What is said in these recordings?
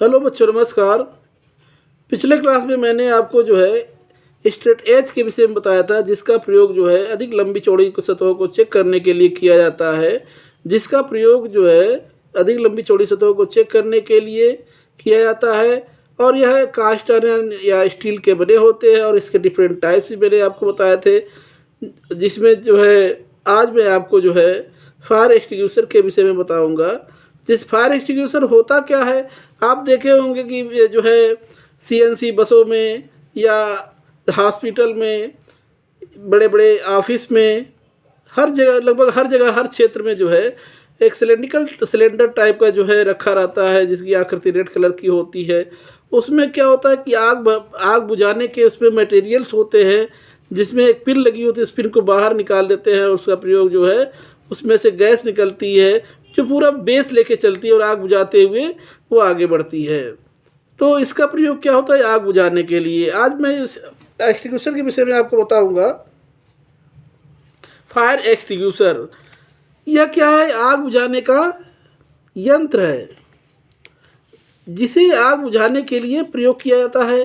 Hello बच्चों, नमस्कार। पिछले क्लास में मैंने आपको स्ट्रेट एज के विषय में बताया था, जिसका प्रयोग अधिक लंबी चौड़ी सतहों को चेक करने के लिए किया जाता है। अधिक लंबी चौड़ी सतहों को चेक करने के लिए किया जाता है और यह कास्ट आयरन या स्टील के बने होते हैं और इसके डिफरेंट टाइप्स भी मैंने आपको बताए थे। जिसमें आज मैं आपको फायर एक्सटिंग्विशर के विषय में बताऊंगा। जिस फायर एक्सटिंग्विशर होता क्या है, आप देखे होंगे कि सीएनसी बसों में या हॉस्पिटल में, बड़े बड़े ऑफिस में, हर जगह, लगभग हर जगह, हर क्षेत्र में एक सिलेंडर टाइप का रखा रहता है, जिसकी आकृति रेड कलर की होती है। उसमें क्या होता है कि आग बुझाने के उसमें मटेरियल्स होते हैं, जिसमें एक पिन लगी होती है। उस पिन को बाहर निकाल देते हैं और उसका प्रयोग उसमें से गैस निकलती है जो पूरा बेस लेके चलती है और आग बुझाते हुए वो आगे बढ़ती है। तो इसका प्रयोग क्या होता है आग बुझाने के लिए। आज मैं इस एक्सटिंग्विशर के विषय में आपको बताऊंगा। फायर एक्सटिंग्विशर यह क्या है? आग बुझाने का यंत्र है जिसे आग बुझाने के लिए प्रयोग किया जाता है।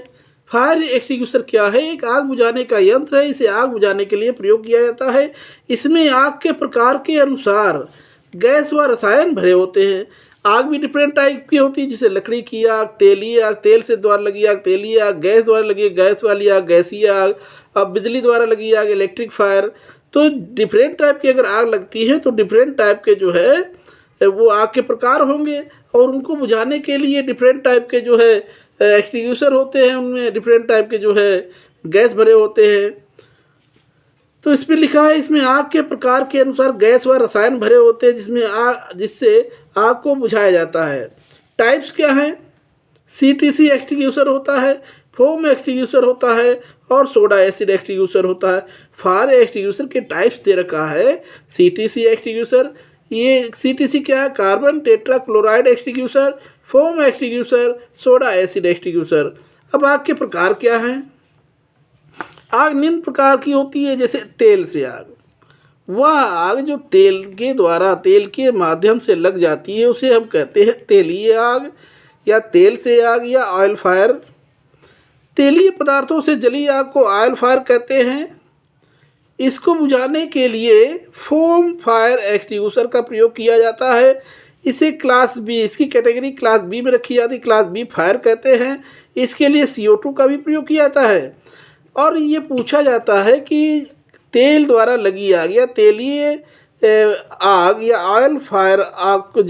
फायर एक्सटिंग्विशर क्या है? एक आग बुझाने का यंत्र है। इसे आग बुझाने के लिए प्रयोग किया जाता है। इसमें आग के प्रकार के अनुसार गैस व रसायन भरे होते हैं। आग भी डिफरेंट टाइप की होती है, जैसे लकड़ी की आग, तेली आग, तेल से द्वारा लगी आग तेली आग, गैस द्वारा लगी गैस वाली आग गैसीय आग, अब बिजली द्वारा लगी आग इलेक्ट्रिक फायर। तो डिफरेंट टाइप की अगर आग लगती है तो डिफरेंट टाइप के वो आग के प्रकार होंगे और उनको बुझाने के लिए डिफरेंट टाइप के एक्सटिंग्विशर होते हैं। उनमें डिफरेंट टाइप के गैस भरे होते हैं। तो इसमें लिखा है, इसमें आग के प्रकार के अनुसार गैस व रसायन भरे होते हैं जिससे आग को बुझाया जाता है। टाइप्स क्या हैं? सीटीसी एक्सटिंग्विशर होता है, फोम एक्सटिंग्विशर होता है और सोडा एसिड एक्सटिंग्विशर होता है। फायर एक्सटिंग्विशर के टाइप्स दे रखा है। सीटीसी एक्सटिंग्विशर, ये सीटीसी क्या है? Carbon tetra chloride extinguisher, foam extinguisher, soda acid extinguisher. अब आग के प्रकार क्या हैं? आग निम्न प्रकार की होती है, जैसे तेल से आग। वह आग जो तेल के माध्यम से लग जाती है उसे हम कहते हैं तेलीय आग या तेल से आग या ऑयल फायर। तेलीय पदार्थों से जली आग को ऑयल फायर कहते हैं। इसको बुझाने के लिए फोम फायर एक्सटिंग्विशर का प्रयोग किया जाता है। इसे क्लास बी, इसकी कैटेगरी क्लास बी में रखी जाती है। क्लास बी फायर कहते हैं। इसके लिए CO2 का भी प्रयोग किया जाता है। और ये पूछा जाता है कि तेल द्वारा लगी आग या तेलीय आग या ऑयल फायर आग को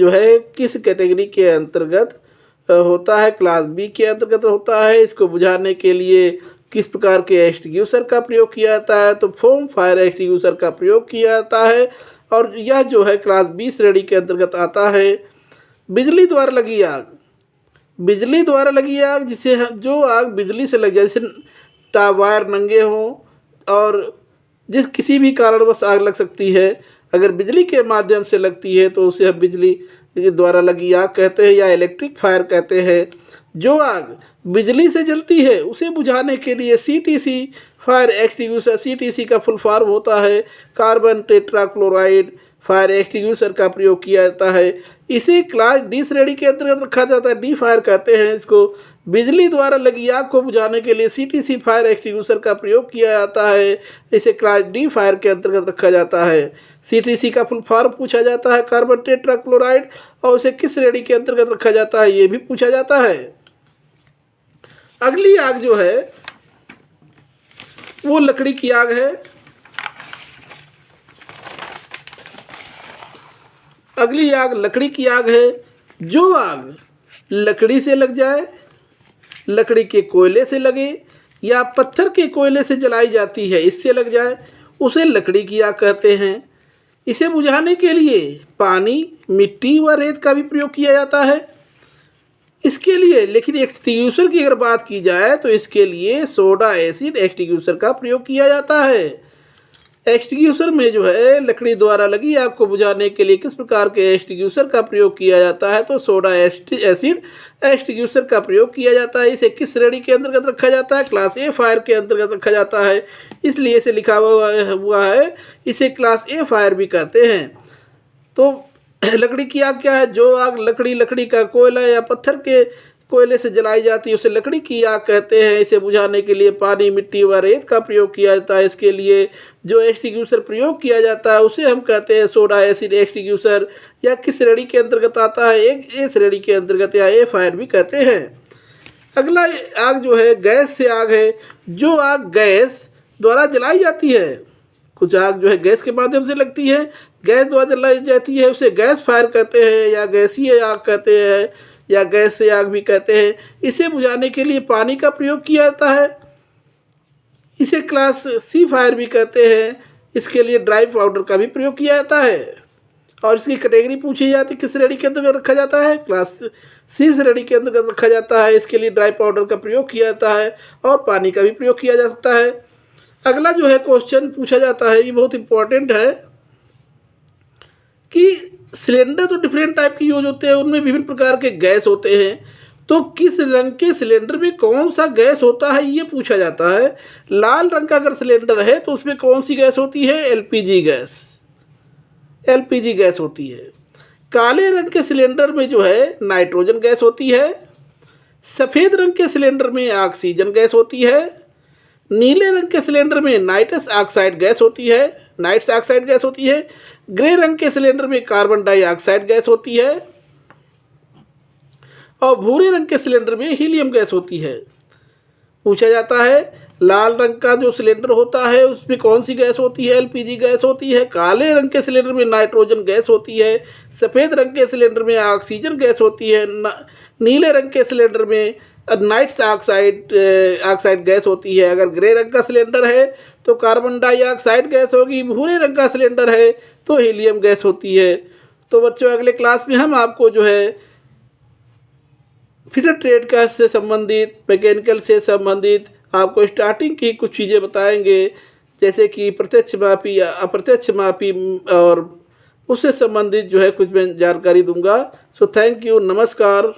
किस कैटेगरी के अंतर्गत होता है? क्लास बी के अंतर्गत होता है। इसको बुझाने के लिए किस प्रकार के एक्सटिंग्विशर का प्रयोग किया जाता है? तो फोम फायर एक्सटिंग्विशर का प्रयोग किया जाता है और यह क्लास बी श्रेणी के अंतर्गत आता है। बिजली द्वारा लगी आग, बिजली द्वारा लगी आग जो आग बिजली से लग जाए, जैसे वायर नंगे हों और किसी भी कारणवश आग लग सकती है। अगर बिजली के माध्यम से लगती है तो उसे हम बिजली द्वारा लगी आग कहते हैं या इलेक्ट्रिक फायर कहते हैं। जो आग बिजली से जलती है उसे बुझाने के लिए सीटीसी फायर एक्सटिंग्विशर, सीटीसी का फुल फॉर्म होता है carbon tetra chloride fire extinguisher का प्रयोग किया जाता है। इसे क्लास डी श्रेणी के अंतर्गत रखा जाता है। डी फायर कहते हैं इसको। बिजली द्वारा लगी आग को बुझाने के लिए सीटीसी फायर एक्सटिंग्विशर का प्रयोग किया जाता है। इसे क्लास डी फायर के अंतर्गत रखा जाता है। सीटीसी का फुल फॉर्म पूछा जाता है कार्बन टेट्रा क्लोराइड, और उसे किस श्रेणी के अंतर्गत रखा जाता है ये भी पूछा जाता है। अगली आग वो लकड़ी की आग है। अगली आग लकड़ी की आग है। जो आग लकड़ी से लग जाए, लकड़ी के कोयले से लगे या पत्थर के कोयले से जलाई जाती है, इससे लग जाए, उसे लकड़ी की आग कहते हैं। इसे बुझाने के लिए पानी, मिट्टी व रेत का भी प्रयोग किया जाता है। इसके लिए लेकिन एक्सटिंग्विशर की अगर बात की जाए तो इसके लिए सोडा एसिड एक्सटिंग्विशर का प्रयोग किया जाता है। एक्सटिंग्विशर में लकड़ी द्वारा लगी आग को बुझाने के लिए किस प्रकार के एक्सटिंग्विशर का प्रयोग किया जाता है? तो सोडा एसिड एक्सटिंग्विशर का प्रयोग किया जाता है। इसे किस श्रेणी के अंतर्गत रखा जाता है? क्लास ए फायर के अंतर्गत रखा जाता है। इसलिए इसे लिखा हुआ है, इसे क्लास ए फायर भी कहते हैं। तो लकड़ी की आग क्या है? जो आग लकड़ी का कोयला या पत्थर के कोयले से जलाई जाती है उसे लकड़ी की आग कहते हैं। इसे बुझाने के लिए पानी, मिट्टी व रेत का प्रयोग किया जाता है। इसके लिए जो एक्सटिंग्विशर प्रयोग किया जाता है उसे हम कहते हैं सोडा एसिड एक्सटिंग्विशर। या किस श्रेणी के अंतर्गत आता है? एक ए श्रेणी के अंतर्गत या ए फायर भी कहते हैं। अगला आग जो है गैस से आग है। जो आग गैस द्वारा जलाई जाती है, कुछ आग जो है गैस के माध्यम से लगती है, गैस द्वारा जलाई जाती है, उसे गैस फायर कहते हैं या गैसीय आग कहते हैं या गैस से आग भी कहते हैं। इसे बुझाने के लिए पानी का प्रयोग किया जाता है। इसे क्लास सी फायर भी कहते हैं। इसके लिए ड्राई पाउडर का भी प्रयोग किया जाता है। और इसकी कैटेगरी पूछी जाती है किस श्रेणी के अंतर्गत रखा जाता है? क्लास सी श्रेणी के अंतर्गत रखा जाता है। इसके लिए ड्राई पाउडर का प्रयोग किया जाता है और पानी का भी प्रयोग किया जा सकता है। अगला जो है क्वेश्चन पूछा जाता है, ये बहुत इंपॉर्टेंट है कि सिलेंडर तो डिफरेंट टाइप के यूज होते हैं, उनमें विभिन्न प्रकार के गैस होते हैं, तो किस रंग के सिलेंडर में कौन सा गैस होता है ये पूछा जाता है। लाल रंग का अगर सिलेंडर है तो उसमें कौन सी गैस होती है? एलपीजी गैस, एलपीजी गैस होती है। काले रंग के सिलेंडर में जो है नाइट्रोजन गैस होती है। सफ़ेद रंग के सिलेंडर में ऑक्सीजन गैस होती है। नीले रंग के सिलेंडर में नाइट्रस ऑक्साइड गैस होती है, नाइट्रस ऑक्साइड गैस होती है। ग्रे रंग के सिलेंडर में कार्बन डाइऑक्साइड गैस होती है और भूरे रंग के सिलेंडर में हीलियम गैस होती है। पूछा जाता है लाल रंग का जो सिलेंडर होता है उसमें कौन सी गैस होती है? एलपीजी गैस होती है। काले रंग के सिलेंडर में नाइट्रोजन गैस होती है। सफ़ेद रंग के सिलेंडर में ऑक्सीजन गैस होती है। नीले रंग के सिलेंडर में नाइट्रस ऑक्साइड गैस होती है। अगर ग्रे रंग का सिलेंडर है तो कार्बन डाइऑक्साइड गैस होगी। भूरे रंग का सिलेंडर है तो हीलियम गैस होती है। तो बच्चों अगले क्लास में हम आपको जो है फिटर ट्रेड का से संबंधित, मैकेनिकल से संबंधित आपको स्टार्टिंग की कुछ चीज़ें बताएंगे, जैसे कि प्रत्यक्ष मापी या अप्रत्यक्ष मापी, और उससे संबंधित जो है कुछ मैं जानकारी दूंगा। सो थैंक यू, नमस्कार।